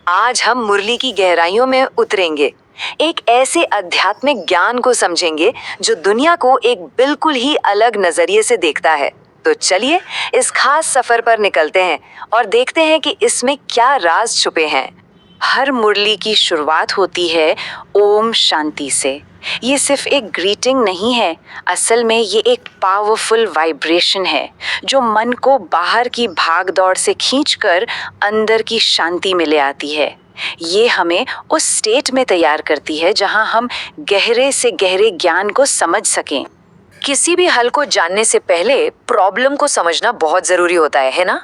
आज हम मुरली की गहराइयों में उतरेंगे, एक ऐसे आध्यात्मिक ज्ञान को समझेंगे जो दुनिया को एक बिल्कुल ही अलग नजरिए से देखता है। तो चलिए इस खास सफर पर निकलते हैं और देखते हैं कि इसमें क्या राज छुपे हैं। हर मुरली की शुरुआत होती है ओम शांति से। ये सिर्फ एक ग्रीटिंग नहीं है, असल में ये एक पावरफुल वाइब्रेशन है जो मन को बाहर की भागदौड़ से खींचकर अंदर की शांति में ले आती है। ये हमें उस स्टेट में तैयार करती है जहां हम गहरे से गहरे ज्ञान को समझ सकें। किसी भी हल को जानने से पहले प्रॉब्लम को समझना बहुत जरूरी होता है ना?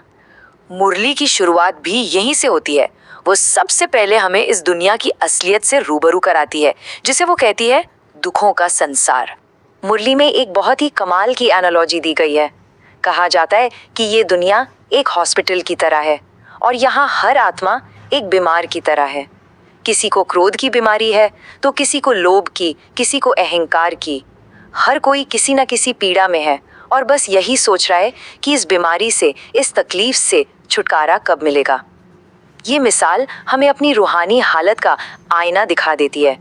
मुरली की शुरुआत भी यहीं से होती है। वो सबसे पहले हमें इस दुनिया की असलियत से रूबरू कराती है, जिसे वो कहती है दुखों का संसार। मुरली में एक बहुत ही कमाल की एनालॉजी दी गई है। कहा जाता है कि ये दुनिया एक हॉस्पिटल की तरह है और यहाँ हर आत्मा एक बीमार की तरह है। किसी को क्रोध की बीमारी है तो किसी को लोभ की, किसी को अहंकार की। हर कोई किसी न किसी पीड़ा में है और बस यही सोच रहा है कि इस बीमारी से, इस तकलीफ से छुटकारा कब मिलेगा। ये मिसाल हमें अपनी रूहानी हालत का आईना दिखा देती है।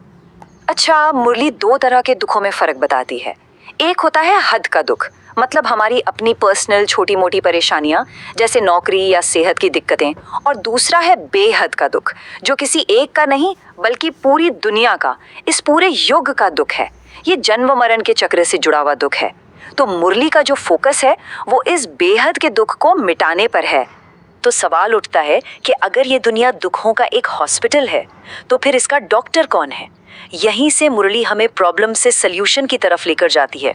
अच्छा, मुरली दो तरह के दुखों में फर्क बताती है। एक होता है हद का दुख, मतलब हमारी अपनी पर्सनल छोटी मोटी परेशानियां जैसे नौकरी या सेहत की दिक्कतें, और दूसरा है बेहद का दुख जो किसी एक का नहीं बल्कि पूरी दुनिया का, इस पूरे युग का दुख है। ये जन्म मरण के चक्र से जुड़ा हुआ दुख है। तो मुरली का जो फोकस है वो इस बेहद के दुख को मिटाने पर है। तो सवाल उठता है कि अगर ये दुनिया दुखों का एक हॉस्पिटल है तो फिर इसका डॉक्टर कौन है? यहीं से मुरली हमें प्रॉब्लम से सल्यूशन की तरफ लेकर जाती है।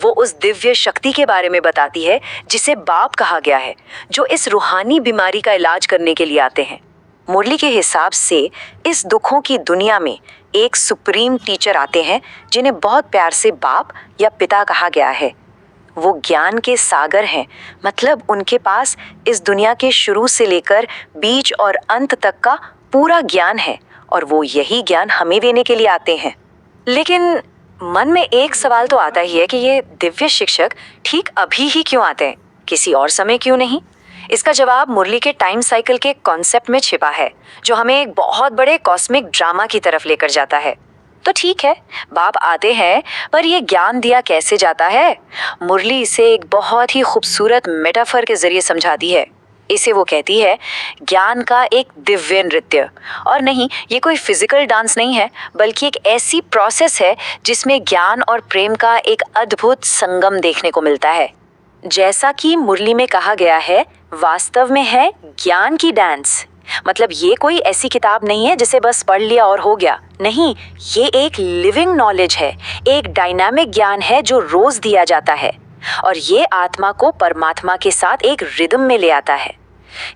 वो उस दिव्य शक्ति के बारे में बताती है जिसे बाप कहा गया है, जो इस रूहानी बीमारी का इलाज करने के लिए आते हैं। मुरली के हिसाब से इस दुखों की दुनिया में एक सुप्रीम टीचर आते हैं जिन्हें बहुत प्यार से बाप या पिता कहा गया है। वो ज्ञान के सागर हैं, मतलब उनके पास इस दुनिया के शुरू से लेकर बीच और अंत तक का पूरा ज्ञान है और वो यही ज्ञान हमें देने के लिए आते हैं। लेकिन मन में एक सवाल तो आता ही है कि ये दिव्य शिक्षक ठीक अभी ही क्यों आते हैं, किसी और समय क्यों नहीं? इसका जवाब मुरली के टाइम साइकिल के कॉन्सेप्ट में छिपा है, जो हमें एक बहुत बड़े कॉस्मिक ड्रामा की तरफ लेकर जाता है। तो ठीक है, बाप आते हैं, पर ये ज्ञान दिया कैसे जाता है? मुरली इसे एक बहुत ही खूबसूरत मेटाफर के जरिए समझाती है। इसे वो कहती है ज्ञान का एक दिव्य नृत्य। और नहीं, ये कोई फिजिकल डांस नहीं है, बल्कि एक ऐसी प्रोसेस है जिसमें ज्ञान और प्रेम का एक अद्भुत संगम देखने को मिलता है। जैसा कि मुरली में कहा गया है, वास्तव में है ज्ञान की डांस। मतलब ये कोई ऐसी किताब नहीं है जिसे बस पढ़ लिया और हो गया। नहीं, ये एक लिविंग नॉलेज है, एक डायनामिक ज्ञान है जो रोज दिया जाता है और ये आत्मा को परमात्मा के साथ एक रिदम में ले आता है।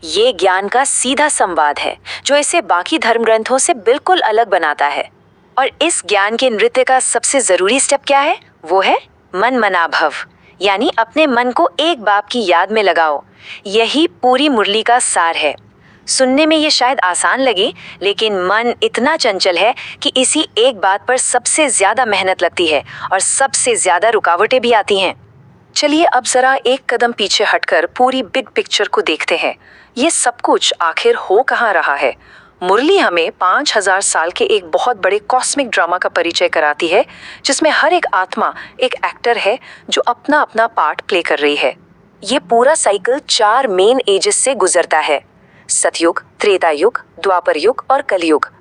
ये ज्ञान का सीधा संवाद है जो इसे बाकी धर्म ग्रंथों से बिल्कुल अलग बनाता है। और इस ज्ञान के नृत्य का सबसे जरूरी स्टेप क्या है? वो है मन मनाभव, यानी अपने मन को एक बाप की याद में लगाओ। यही पूरी मुरली का सार है। सुनने में ये शायद आसान लगे, लेकिन मन इतना चंचल है कि इसी एक बात पर सबसे ज्यादा मेहनत लगती है और सबसे ज्यादा रुकावटें भी आती हैं। चलिए अब जरा एक कदम पीछे हटकर पूरी बिग पिक्चर को देखते हैं। ये सब कुछ आखिर हो कहाँ रहा है? मुरली हमें 5000 साल के एक बहुत बड़े कॉस्मिक ड्रामा का परिचय कराती है, जिसमें हर एक आत्मा एक एक्टर है जो अपना अपना पार्ट प्ले कर रही है। ये पूरा साइकिल 4 मेन एजेस से गुजरता है: सतयुग, त्रेता युग, द्वापर युग और कलयुग।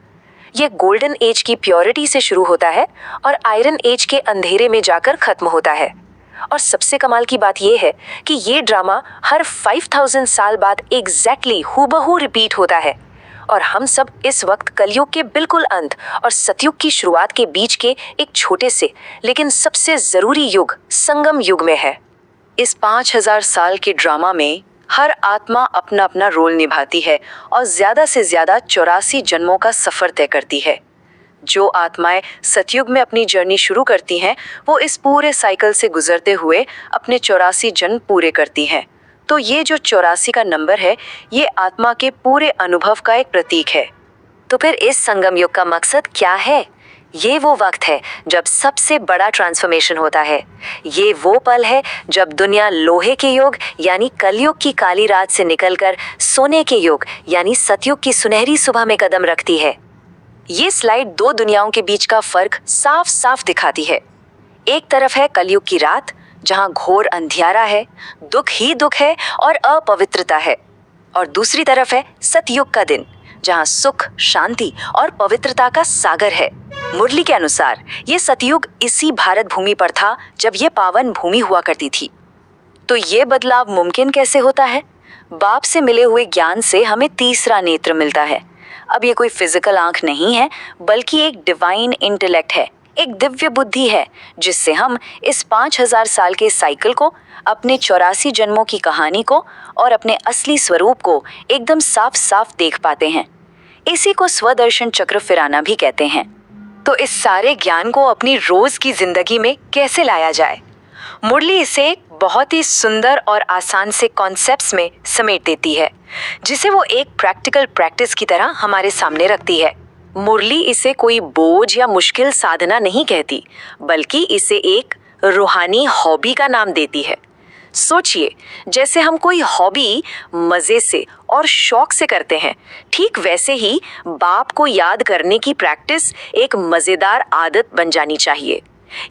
ये गोल्डन एज की प्योरिटी से शुरू होता है और आयरन एज के अंधेरे में जाकर खत्म होता है। और सबसे कमाल की बात यह है कि ये ड्रामा हर 5000 साल बाद एग्जैक्टली हूबहू रिपीट होता है और हम सब इस वक्त कलयुग के बिल्कुल अंत और सतयुग की शुरुआत के बीच के एक छोटे से लेकिन सबसे जरूरी युग, संगम युग में है। इस 5000 साल के ड्रामा में हर आत्मा अपना अपना रोल निभाती है और ज्यादा से ज्यादा 84 जन्मों का सफर तय करती है। जो आत्माएं सतयुग में अपनी जर्नी शुरू करती हैं, वो इस पूरे साइकिल से गुजरते हुए अपने 84 जन्म पूरे करती हैं। तो ये जो 84 का नंबर है, ये आत्मा के पूरे अनुभव का एक प्रतीक है। तो फिर इस संगम युग का मकसद क्या है? ये वो वक्त है जब सबसे बड़ा ट्रांसफॉर्मेशन होता है। ये वो पल है जब दुनिया लोहे के युग यानी कलयुग की काली रात से निकलकर सोने के युग यानी सतयुग की सुनहरी सुबह में कदम रखती है। ये स्लाइड दो दुनियाओं के बीच का फर्क साफ साफ दिखाती है। एक तरफ है कलयुग की रात, जहां घोर अंधियारा है, दुख ही दुख है और अपवित्रता है, और दूसरी तरफ है सतयुग का दिन, जहां सुख, शांति और पवित्रता का सागर है। मुरली के अनुसार ये सतयुग इसी भारत भूमि पर था जब ये पावन भूमि हुआ करती थी। तो ये बदलाव मुमकिन कैसे होता है? बाप से मिले हुए ज्ञान से हमें तीसरा नेत्र मिलता है। अब ये कोई फिजिकल आंख नहीं है, बल्कि एक डिवाइन इंटेलेक्ट है, एक दिव्य बुद्धि है, जिससे हम इस 5000 साल के साइकिल को, अपने 84 जन्मों की कहानी को और अपने असली स्वरूप को एकदम साफ साफ देख पाते हैं। इसी को स्वदर्शन चक्र फिराना भी कहते हैं। तो इस सारे ज्ञान को अपनी रोज की जिंदगी में कैसे लाया जाए? मुरली इसे बहुत ही सुंदर और आसान से कॉन्सेप्ट्स में समेट देती है, जिसे वो एक प्रैक्टिकल प्रैक्टिस की तरह हमारे सामने रखती है। मुरली इसे कोई बोझ या मुश्किल साधना नहीं कहती, बल्कि इसे एक रूहानी हॉबी का नाम देती है। सोचिए, जैसे हम कोई हॉबी मजे से और शौक से करते हैं, ठीक वैसे ही बाप को याद करने की प्रैक्टिस एक मजेदार आदत बन जानी चाहिए।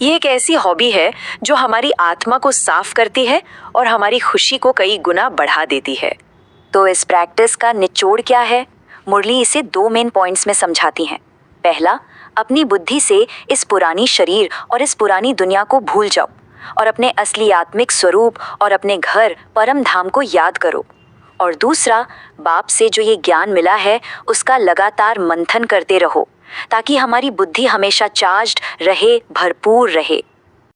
ये एक ऐसी हॉबी है जो हमारी आत्मा को साफ करती है और हमारी खुशी को कई गुना बढ़ा देती है। तो इस प्रैक्टिस का निचोड़ क्या है? मुरली इसे 2 मेन पॉइंट्स में समझाती हैं। पहला, अपनी बुद्धि से इस पुरानी शरीर और इस पुरानी दुनिया को भूल जाओ और अपने असली आत्मिक स्वरूप और अपने घर परम धाम को याद करो। और दूसरा, बाप से जो ये ज्ञान मिला है उसका लगातार मंथन करते रहो, ताकि हमारी बुद्धि हमेशा चार्ज्ड रहे, भरपूर रहे।